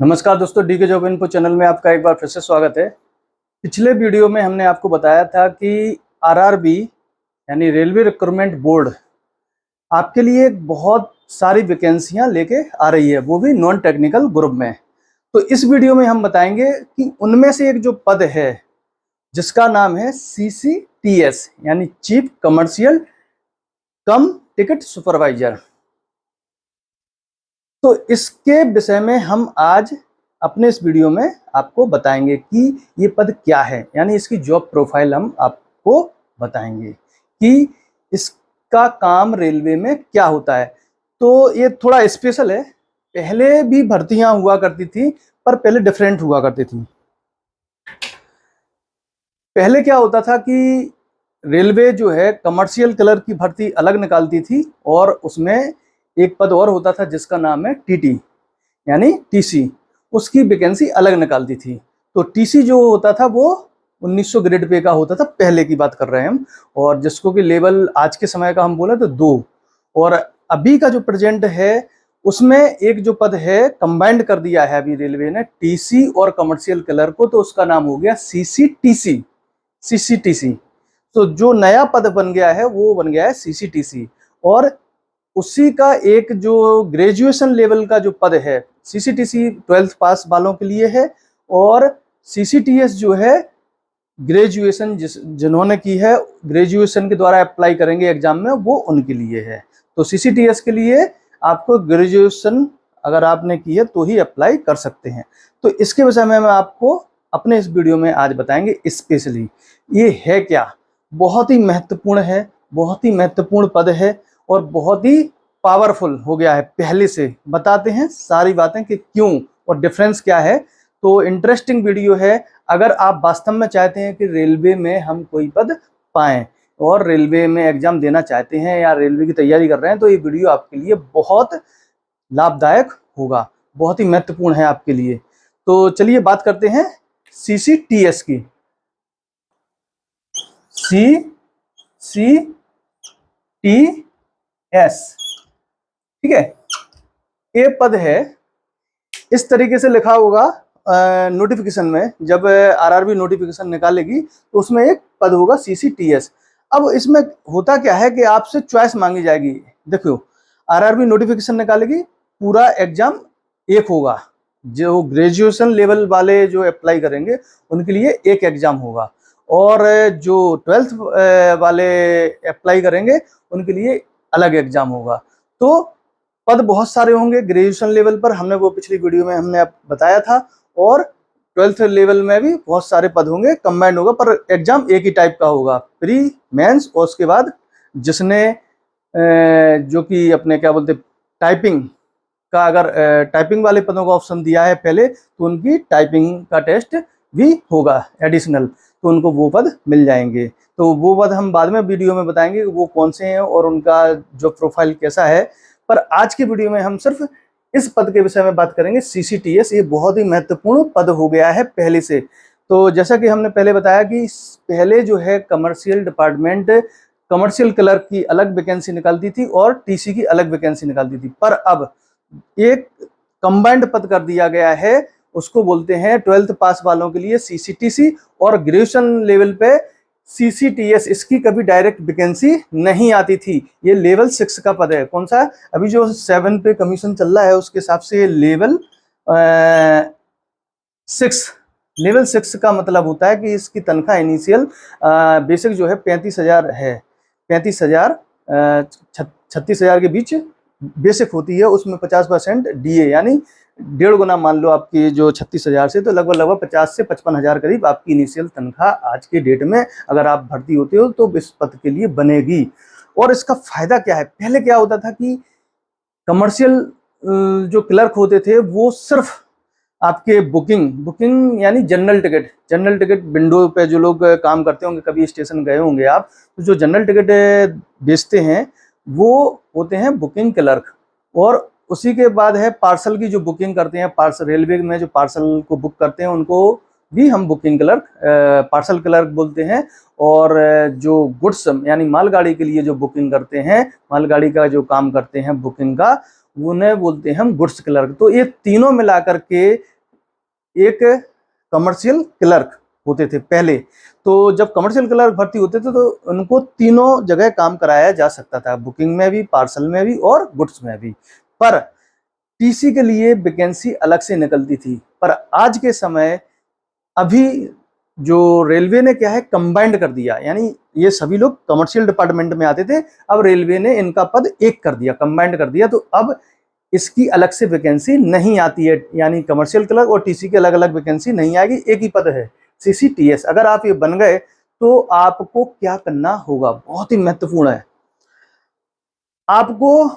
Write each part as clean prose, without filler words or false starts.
नमस्कार दोस्तों, डी के जॉब इन्फो चैनल में आपका एक बार फिर से स्वागत है। पिछले वीडियो में हमने आपको बताया था कि आरआरबी यानी रेलवे रिक्रूटमेंट बोर्ड आपके लिए बहुत सारी वैकेंसियां लेके आ रही है, वो भी नॉन टेक्निकल ग्रुप में। तो इस वीडियो में हम बताएंगे कि उनमें से एक जो पद है जिसका नाम है CCTS यानी चीफ कमर्शियल कम टिकट सुपरवाइजर। तो इसके विषय में हम आज अपने इस वीडियो में आपको बताएंगे कि ये पद क्या है, यानी इसकी जॉब प्रोफाइल हम आपको बताएंगे कि इसका काम रेलवे में क्या होता है। तो ये थोड़ा स्पेशल है, पहले भी भर्तियां हुआ करती थी पर पहले डिफरेंट हुआ करती थी। पहले क्या होता था कि रेलवे जो है कमर्शियल क्लर्क की भर्ती अलग निकालती थी और उसमें एक पद और होता था जिसका नाम है टीटी यानी टीसी, उसकी वैकेंसी अलग निकालती थी। तो टीसी जो होता था वो 1900 ग्रेड पे का होता था, पहले की बात कर रहे हैं हम, और जिसको कि लेवल आज के समय का हम बोले तो 2। और अभी का जो प्रेजेंट है उसमें एक जो पद है कंबाइंड कर दिया है अभी रेलवे ने टीसी और कमर्शियल क्लर्क को, तो उसका नाम हो गया सीसीटीसी। तो जो नया पद बन गया है वो बन गया है सीसीटीसी। और उसी का एक जो ग्रेजुएशन लेवल का जो पद है, सीसीटीसी 12th पास वालों के लिए है और सीसीटीएस जो है ग्रेजुएशन जिन्होंने की है, ग्रेजुएशन के द्वारा अप्लाई करेंगे एग्जाम में, वो उनके लिए है। तो सीसीटीएस के लिए आपको ग्रेजुएशन अगर आपने की है तो ही अप्लाई कर सकते हैं। तो इसके विषय में हम आपको अपने इस वीडियो में आज बताएंगे स्पेशली ये है क्या। बहुत ही महत्वपूर्ण है, बहुत ही महत्वपूर्ण पद है और बहुत ही पावरफुल हो गया है पहले से। बताते हैं सारी बातें कि क्यों और डिफरेंस क्या है। तो इंटरेस्टिंग वीडियो है। अगर आप वास्तव में चाहते हैं कि रेलवे में हम कोई पद पाएं और रेलवे में एग्जाम देना चाहते हैं या रेलवे की तैयारी कर रहे हैं, तो ये वीडियो आपके लिए बहुत लाभदायक होगा, बहुत ही महत्वपूर्ण है आपके लिए। तो चलिए बात करते हैं CCTS की। CCTS, ठीक है, ये पद है। इस तरीके से लिखा होगा नोटिफिकेशन में, जब आरआरबी नोटिफिकेशन निकालेगी तो उसमें एक पद होगा CCTS। अब इसमें होता क्या है कि आपसे चॉइस मांगी जाएगी। देखो, आरआरबी नोटिफिकेशन निकालेगी, पूरा एग्जाम एक होगा। जो ग्रेजुएशन लेवल वाले जो अप्लाई करेंगे उनके लिए एक एग्जाम होगा और जो 12th वाले अप्लाई करेंगे उनके लिए अलग एग्जाम होगा। तो पद बहुत सारे होंगे ग्रेजुएशन लेवल पर, हमने वो पिछली वीडियो में हमने बताया था, और 12th लेवल में भी बहुत सारे पद होंगे, कंबाइंड होगा, पर एग्जाम एक ही टाइप का होगा, प्री मेंस। और उसके बाद जिसने जो कि अपने क्या बोलते टाइपिंग का, अगर टाइपिंग वाले पदों का ऑप्शन दिया है पहले, तो उनकी टाइपिंग का टेस्ट भी होगा एडिशनल, तो उनको वो पद मिल जाएंगे। तो वो पद हम बाद में वीडियो में बताएंगे कि वो कौन से हैं और उनका जो प्रोफाइल कैसा है। पर आज की वीडियो में हम सिर्फ इस पद के विषय में बात करेंगे, CCTS। ये बहुत ही महत्वपूर्ण पद हो गया है पहले से। तो जैसा कि हमने पहले बताया कि पहले जो है कमर्शियल डिपार्टमेंट कमर्शियल क्लर्क की अलग वैकेंसी निकालती थी और टीसी की अलग वैकेंसी निकालती थी, पर अब एक कंबाइंड पद कर दिया गया है, उसको बोलते हैं 12th पास वालों के लिए CCTC और ग्रेजुएशन लेवल पे CCTS। इसकी कभी डायरेक्ट वैकेंसी नहीं आती थी, ये लेवल 6 का पद है। कौन सा? अभी जो 7 पे कमीशन चल रहा है उसके हिसाब से ये लेवल 6, लेवल 6 का मतलब होता है कि इसकी तनख्वाह इनिशियल बेसिक जो है 35,000 है, 35,000 36,000 के बीच बेसिक होती है। उसमें 50% DA यानी 1.5 गुना मान लो आपकी जो 36,000 से, तो लगभग 50 से 55,000 करीब आपकी इनिशियल तनख्वाह आज के डेट में अगर आप भर्ती होते हो तो इस पद के लिए बनेगी। और इसका फायदा क्या है? पहले क्या होता था कि कमर्शियल जो क्लर्क होते थे वो सिर्फ आपके बुकिंग यानी जनरल टिकट विंडो पे जो लोग काम करते होंगे, कभी स्टेशन गए होंगे आप, तो जो जनरल टिकट बेचते हैं वो होते हैं बुकिंग क्लर्क। और उसी के बाद है पार्सल की जो बुकिंग करते हैं, पार्सल रेलवे में जो पार्सल को बुक करते हैं उनको भी हम बुकिंग क्लर्क पार्सल क्लर्क बोलते हैं। और जो गुड्स यानी मालगाड़ी के लिए जो बुकिंग करते हैं, मालगाड़ी का जो काम करते हैं बुकिंग का, उन्हें बोलते हैं हम गुड्स क्लर्क। तो ये तीनों मिलाकर के एक कमर्शियल क्लर्क होते थे पहले। तो जब कमर्शियल क्लर्क भर्ती होते थे तो उनको तीनों जगह काम कराया जा सकता था, बुकिंग में भी, पार्सल में भी और गुड्स में भी। पर टीसी के लिए वैकेंसी अलग से निकलती थी। पर आज के समय अभी जो रेलवे ने क्या है, कंबाइंड कर दिया, यानी ये सभी लोग कमर्शियल डिपार्टमेंट में आते थे, अब रेलवे ने इनका पद एक कर दिया, कंबाइंड कर दिया। तो अब इसकी अलग से वैकेंसी नहीं आती है, यानी कमर्शियल क्लर्क और टीसी की अलग अलग वैकेंसी नहीं आएगी, एक ही पद है, सीसीटीएस। अगर आप ये बन गए तो आपको क्या करना होगा, बहुत ही महत्वपूर्ण है। आपको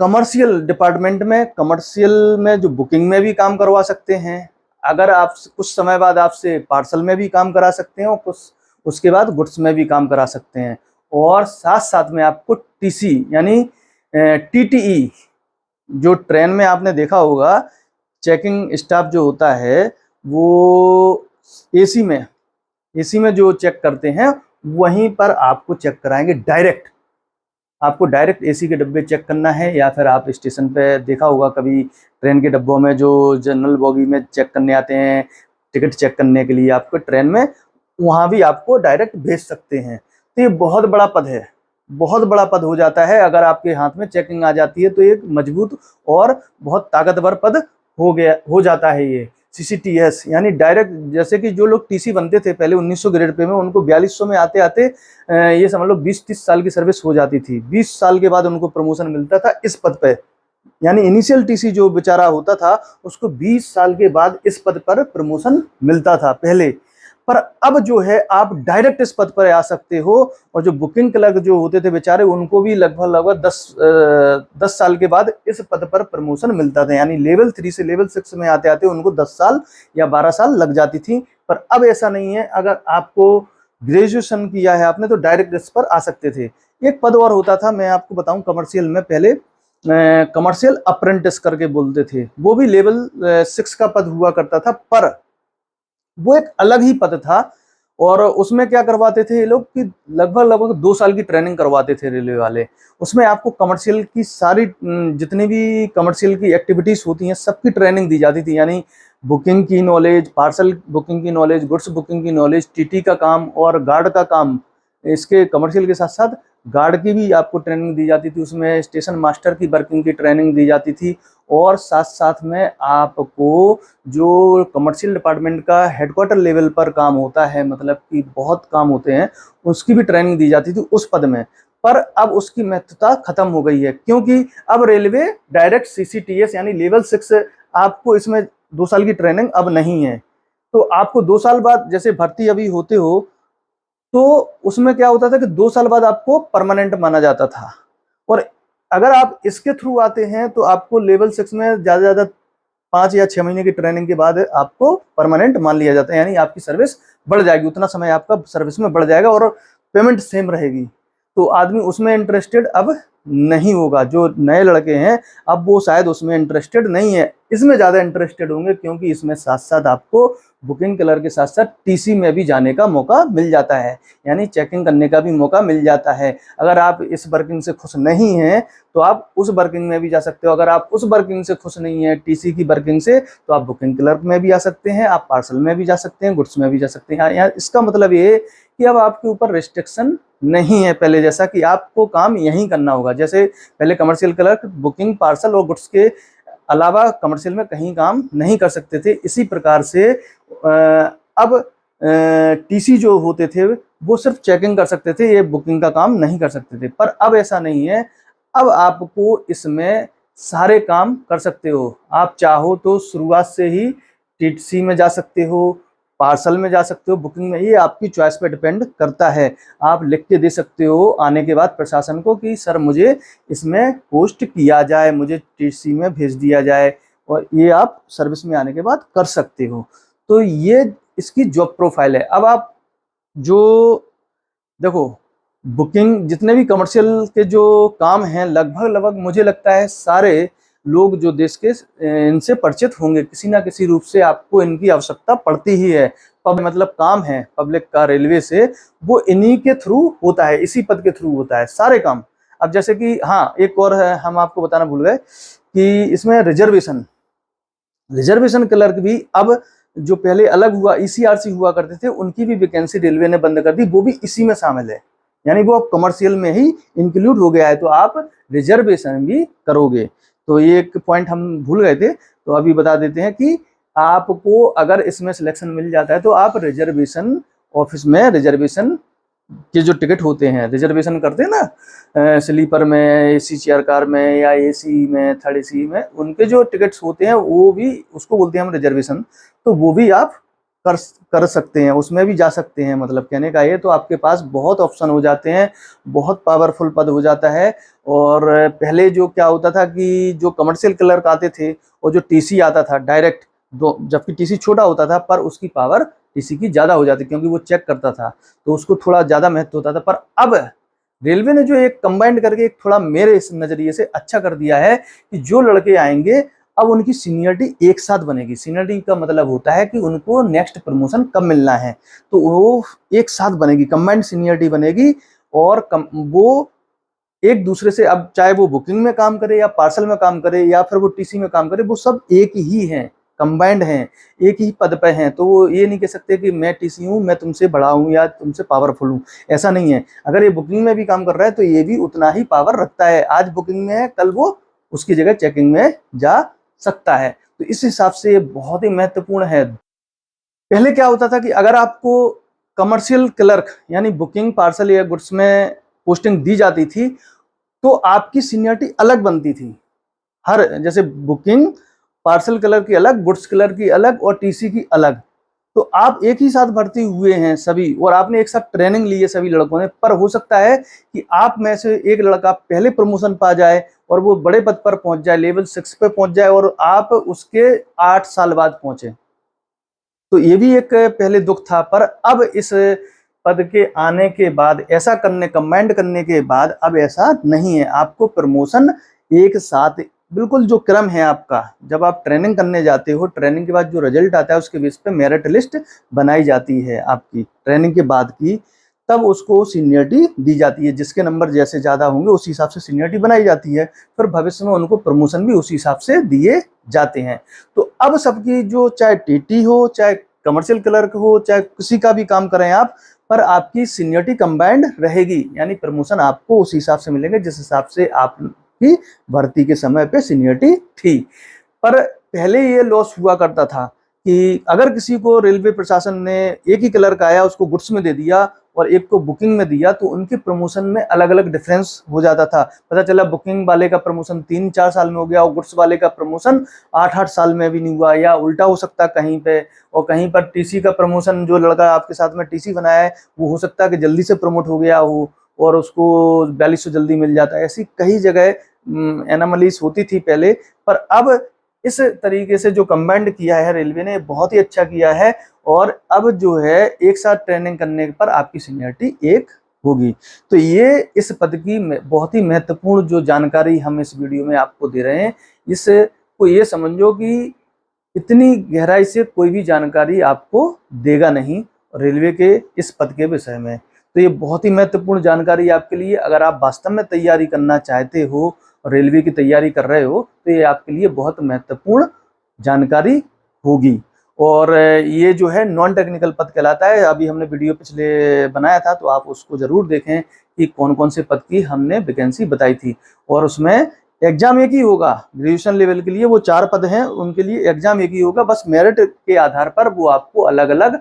कमर्शियल डिपार्टमेंट में, कमर्शियल में जो बुकिंग में भी काम करवा सकते हैं, अगर आप कुछ समय बाद आपसे पार्सल में भी काम करा सकते हैं और कुछ उसके बाद गुड्स में भी काम करा सकते हैं। और साथ साथ में आपको टीसी यानी टीटीई, जो ट्रेन में आपने देखा होगा चेकिंग स्टाफ जो होता है वो एसी में जो चेक करते हैं वहीं पर आपको चेक कराएंगे डायरेक्ट। आपको डायरेक्ट एसी के डब्बे चेक करना है, या फिर आप स्टेशन पे देखा होगा कभी ट्रेन के डब्बों में जो जनरल बोगी में चेक करने आते हैं, टिकट चेक करने के लिए आपको ट्रेन में, वहाँ भी आपको डायरेक्ट भेज सकते हैं। तो ये बहुत बड़ा पद है, बहुत बड़ा पद हो जाता है। अगर आपके हाथ में चेकिंग आ जाती है तो एक मजबूत और बहुत ताकतवर पद हो जाता है ये सीसीटीएस, यानी डायरेक्ट। जैसे कि जो लोग टीसी बनते थे पहले 1900 ग्रेड पे में, उनको 4200 में आते आते ये समझ लो 20-30 साल की सर्विस हो जाती थी। 20 साल के बाद उनको प्रमोशन मिलता था इस पद पे, यानी इनिशियल टीसी जो बेचारा होता था उसको 20 साल के बाद इस पद पर प्रमोशन मिलता था पहले। पर अब जो है आप डायरेक्ट इस पद पर आ सकते हो। और जो बुकिंग क्लर्क जो होते थे बेचारे, उनको भी लगभग 10 साल के बाद इस पद पर प्रमोशन मिलता था, यानी लेवल 3 से लेवल 6 में आते आते उनको 10 साल या 12 साल लग जाती थी। पर अब ऐसा नहीं है, अगर आपको ग्रेजुएशन किया है आपने तो डायरेक्ट इस पर आ सकते थे। एक पद और होता था, मैं आपको बताऊं, कमर्शियल में पहले कमर्शियल अप्रेंटिस करके बोलते थे, वो भी लेवल 6 का पद हुआ करता था, पर वो एक अलग ही पद था। और उसमें क्या करवाते थे ये लोग कि लगभग 2 साल की ट्रेनिंग करवाते थे रेलवे वाले। उसमें आपको कमर्शियल की सारी जितनी भी कमर्शियल की एक्टिविटीज होती हैं सबकी ट्रेनिंग दी जाती थी, यानी बुकिंग की नॉलेज, पार्सल बुकिंग की नॉलेज, गुड्स बुकिंग की नॉलेज, टीटी का काम और गार्ड का काम। इसके कमर्शियल के साथ साथ गार्ड की भी आपको ट्रेनिंग दी जाती थी, उसमें स्टेशन मास्टर की वर्किंग की ट्रेनिंग दी जाती थी। और साथ साथ में आपको जो कमर्शियल डिपार्टमेंट का हेडक्वार्टर लेवल पर काम होता है, मतलब कि बहुत काम होते हैं, उसकी भी ट्रेनिंग दी जाती थी उस पद में। पर अब उसकी महत्वता खत्म हो गई है, क्योंकि अब रेलवे डायरेक्ट सीसीटीएस यानी लेवल 6, आपको इसमें 2 साल की ट्रेनिंग अब नहीं है। तो आपको 2 साल बाद जैसे भर्ती अभी होते हो, तो उसमें क्या होता था कि 2 साल बाद आपको परमानेंट माना जाता था। और अगर आप इसके थ्रू आते हैं तो आपको लेवल 6 में ज़्यादा से ज़्यादा 5 या 6 महीने की ट्रेनिंग के बाद आपको परमानेंट मान लिया जाता है, यानी आपकी सर्विस बढ़ जाएगी, उतना समय आपका सर्विस में बढ़ जाएगा और पेमेंट सेम रहेगी। तो आदमी उसमें इंटरेस्टेड अब नहीं होगा। जो नए लड़के हैं अब वो शायद उसमें इंटरेस्टेड नहीं है, इसमें ज़्यादा इंटरेस्टेड होंगे, क्योंकि इसमें साथ साथ आपको बुकिंग क्लर्क के साथ साथ टीसी में भी जाने का मौका मिल जाता है, यानी चेकिंग करने का भी मौका मिल जाता है। अगर आप इस वर्किंग से खुश नहीं हैं तो आप उस वर्किंग में भी जा सकते हो। अगर आप उस वर्किंग से खुश नहीं है, टीसी की वर्किंग से, तो आप बुकिंग क्लर्क में भी आ सकते हैं, आप पार्सल में भी जा सकते हैं, गुड्स में भी जा सकते हैं। यहाँ इसका मतलब ये कि अब आपके ऊपर रिस्ट्रिक्शन नहीं है पहले जैसा कि आपको काम यहीं करना होगा। जैसे पहले कमर्शियल क्लर्क बुकिंग, पार्सल और गुड्स के अलावा कमर्शियल में कहीं काम नहीं कर सकते थे, इसी प्रकार से अब टीसी जो होते थे वो सिर्फ चेकिंग कर सकते थे, ये बुकिंग का काम नहीं कर सकते थे। पर अब ऐसा नहीं है, अब आपको इसमें सारे काम कर सकते हो। आप चाहो तो शुरुआत से ही टीसी में जा सकते हो, पार्सल में जा सकते हो, बुकिंग में, ये आपकी चॉइस पे डिपेंड करता है। आप लिख के दे सकते हो आने के बाद प्रशासन को कि सर मुझे इसमें पोस्ट किया जाए, मुझे टीसी में भेज दिया जाए, और ये आप सर्विस में आने के बाद कर सकते हो। तो ये इसकी जॉब प्रोफाइल है। अब आप जो देखो, बुकिंग जितने भी कमर्शियल के जो काम हैं, लगभग मुझे लगता है सारे लोग जो देश के इनसे परिचित होंगे, किसी ना किसी रूप से आपको इनकी आवश्यकता पड़ती ही है। मतलब काम है पब्लिक का रेलवे से, वो इन्हीं के थ्रू होता है, इसी पद के थ्रू होता है सारे काम। अब जैसे कि हाँ, एक और है, हम आपको बताना भूल गए कि इसमें रिजर्वेशन क्लर्क भी अब जो पहले अलग हुआ ईसीआरसी हुआ करते थे, उनकी भी वैकेंसी रेलवे ने बंद कर दी, वो भी इसी में शामिल है, यानी वो अब कमर्शियल में ही इंक्लूड हो गया है, तो आप रिजर्वेशन भी करोगे। तो ये एक पॉइंट हम भूल गए थे, तो अभी बता देते हैं कि आपको अगर इसमें सिलेक्शन मिल जाता है तो आप रिजर्वेशन ऑफिस में रिजर्वेशन के जो टिकट होते हैं, रिजर्वेशन करते हैं ना स्लीपर में, एसी चेयर कार में या एसी में, थर्ड एसी में, उनके जो टिकट्स होते हैं वो भी उसको बोलते हैं हम रिजर्वेशन, तो वो भी आप कर सकते हैं, उसमें भी जा सकते हैं। मतलब कहने का ये, तो आपके पास बहुत ऑप्शन हो जाते हैं, बहुत पावरफुल पद हो जाता है। और पहले जो क्या होता था कि जो कमर्शियल क्लर्क आते थे और जो टीसी आता था डायरेक्ट, दो, जबकि टीसी छोटा होता था पर उसकी पावर टीसी की ज़्यादा हो जाती, क्योंकि वो चेक करता था तो उसको थोड़ा ज़्यादा महत्व होता था। पर अब रेलवे ने जो एक कंबाइंड करके एक थोड़ा मेरे इस नज़रिए से अच्छा कर दिया है कि जो लड़के आएंगे अब उनकी सीनियरिटी एक साथ बनेगी। सीनियरिटी का मतलब होता है कि उनको नेक्स्ट प्रमोशन कब मिलना है, तो वो एक साथ बनेगी, कंबाइंड सीनियरिटी बनेगी। और वो एक दूसरे से, अब चाहे वो बुकिंग में काम करे या पार्सल में काम करे या फिर वो टीसी में काम करे, वो सब एक ही हैं, कंबाइंड हैं, एक ही पद पे हैं। तो वो ये नहीं कह सकते कि मैं टीसी हूँ, मैं तुमसे बड़ा हूँ या तुमसे पावरफुल हूँ, ऐसा नहीं है। अगर ये बुकिंग में भी काम कर रहा है तो ये भी उतना ही पावर रखता है। आज बुकिंग में है, कल वो उसकी जगह चेकिंग में जा सकता है। तो इस हिसाब से ये बहुत ही महत्वपूर्ण है। पहले क्या होता था कि अगर आपको कमर्शियल क्लर्क यानी बुकिंग, पार्सल या गुड्स में पोस्टिंग दी जाती थी तो आपकी सीनियरिटी अलग बनती थी। हर जैसे बुकिंग, पार्सल क्लर्क की अलग, गुड्स क्लर्क की अलग और टीसी की अलग। तो आप एक ही साथ भर्ती हुए हैं सभी और आपने एक साथ ट्रेनिंग ली है सभी लड़कों ने, पर हो सकता है कि आप में से एक लड़का पहले प्रमोशन पा जाए और वो बड़े पद पर पहुंच जाए, लेवल 6 पे पहुंच जाए और आप उसके 8 साल बाद पहुंचे। तो ये भी एक पहले दुख था। पर अब इस पद के आने के बाद, ऐसा करने, कमेंड करने के बाद अब ऐसा नहीं है। आपको प्रमोशन एक साथ, बिल्कुल जो क्रम है आपका, जब आप ट्रेनिंग करने जाते हो, ट्रेनिंग के बाद जो रिजल्ट आता है उसके बेस पे मेरिट लिस्ट बनाई जाती है आपकी ट्रेनिंग के बाद की, तब उसको सीनियरिटी दी जाती है। जिसके नंबर जैसे ज़्यादा होंगे उस हिसाब से सीनियरिटी बनाई जाती है, फिर भविष्य में उनको प्रमोशन भी उस हिसाब से दिए जाते हैं। तो अब सबकी जो, चाहे टीटी हो, चाहे कमर्शियल क्लर्क हो, चाहे किसी का भी काम करें आप, पर आपकी सीनियरिटी कंबाइंड रहेगी, यानी प्रमोशन आपको उस हिसाब से मिलेंगे जिस हिसाब से आपकी भर्ती के समय पे सीनियरिटी थी। पर पहले ये लॉस हुआ करता था कि अगर किसी को रेलवे प्रशासन ने, एक ही क्लर्क आया उसको गुड्स में दे दिया और एक को बुकिंग में दिया, तो उनके प्रमोशन में अलग अलग डिफरेंस हो जाता था। पता चला बुकिंग वाले का प्रमोशन 3-4 साल में हो गया और गुड्स वाले का प्रमोशन 8-8 साल में भी नहीं हुआ, या उल्टा हो सकता कहीं पे। और कहीं पर टीसी का प्रमोशन, जो लड़का आपके साथ में टीसी बनाया है वो हो सकता है कि जल्दी से प्रमोट हो गया हो और उसको 4200 जल्दी मिल जाता है। ऐसी कई जगह एनामलीज होती थी पहले। पर अब इस तरीके से जो कंबाइंड किया है रेलवे ने, बहुत ही अच्छा किया है। और अब जो है एक साथ ट्रेनिंग करने पर आपकी सीनियरिटी एक होगी। तो ये इस पद की बहुत ही महत्वपूर्ण जो जानकारी हम इस वीडियो में आपको दे रहे हैं, इसको ये समझो कि इतनी गहराई से कोई भी जानकारी आपको देगा नहीं रेलवे के इस पद के विषय में। तो ये बहुत ही महत्वपूर्ण जानकारी आपके लिए। अगर आप वास्तव में तैयारी करना चाहते हो, रेलवे की तैयारी कर रहे हो, तो ये आपके लिए बहुत महत्वपूर्ण जानकारी होगी। और ये जो है नॉन टेक्निकल पद कहलाता है। अभी हमने वीडियो पिछले बनाया था, तो आप उसको जरूर देखें कि कौन कौन से पद की हमने वैकेंसी बताई थी। और उसमें एग्जाम एक ही होगा, ग्रेजुएशन लेवल के लिए वो 4 पद हैं, उनके लिए एग्जाम एक ही होगा। बस मेरिट के आधार पर वो आपको अलग अलग,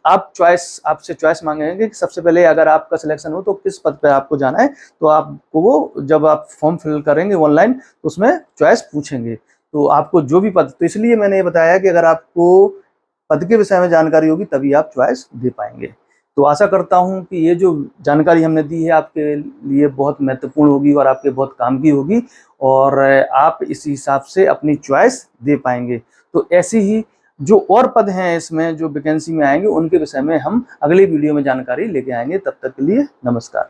आप चॉइस, आपसे चॉइस मांगेंगे कि सबसे पहले अगर आपका सिलेक्शन हो तो किस पद पे आपको जाना है, तो आपको वो जब आप फॉर्म फिल करेंगे ऑनलाइन तो उसमें चॉइस पूछेंगे, तो आपको जो भी पद, तो इसलिए मैंने ये बताया कि अगर आपको पद के विषय में जानकारी होगी तभी आप चॉइस दे पाएंगे। तो आशा करता हूं कि ये जो जानकारी हमने दी है आपके लिए बहुत महत्वपूर्ण होगी और आपके बहुत काम की होगी और आप इस हिसाब से अपनी चॉइस दे पाएंगे। तो ऐसी ही जो और पद हैं इसमें जो वैकेंसी में आएंगे उनके विषय में हम अगली वीडियो में जानकारी लेके आएंगे। तब तक के लिए नमस्कार।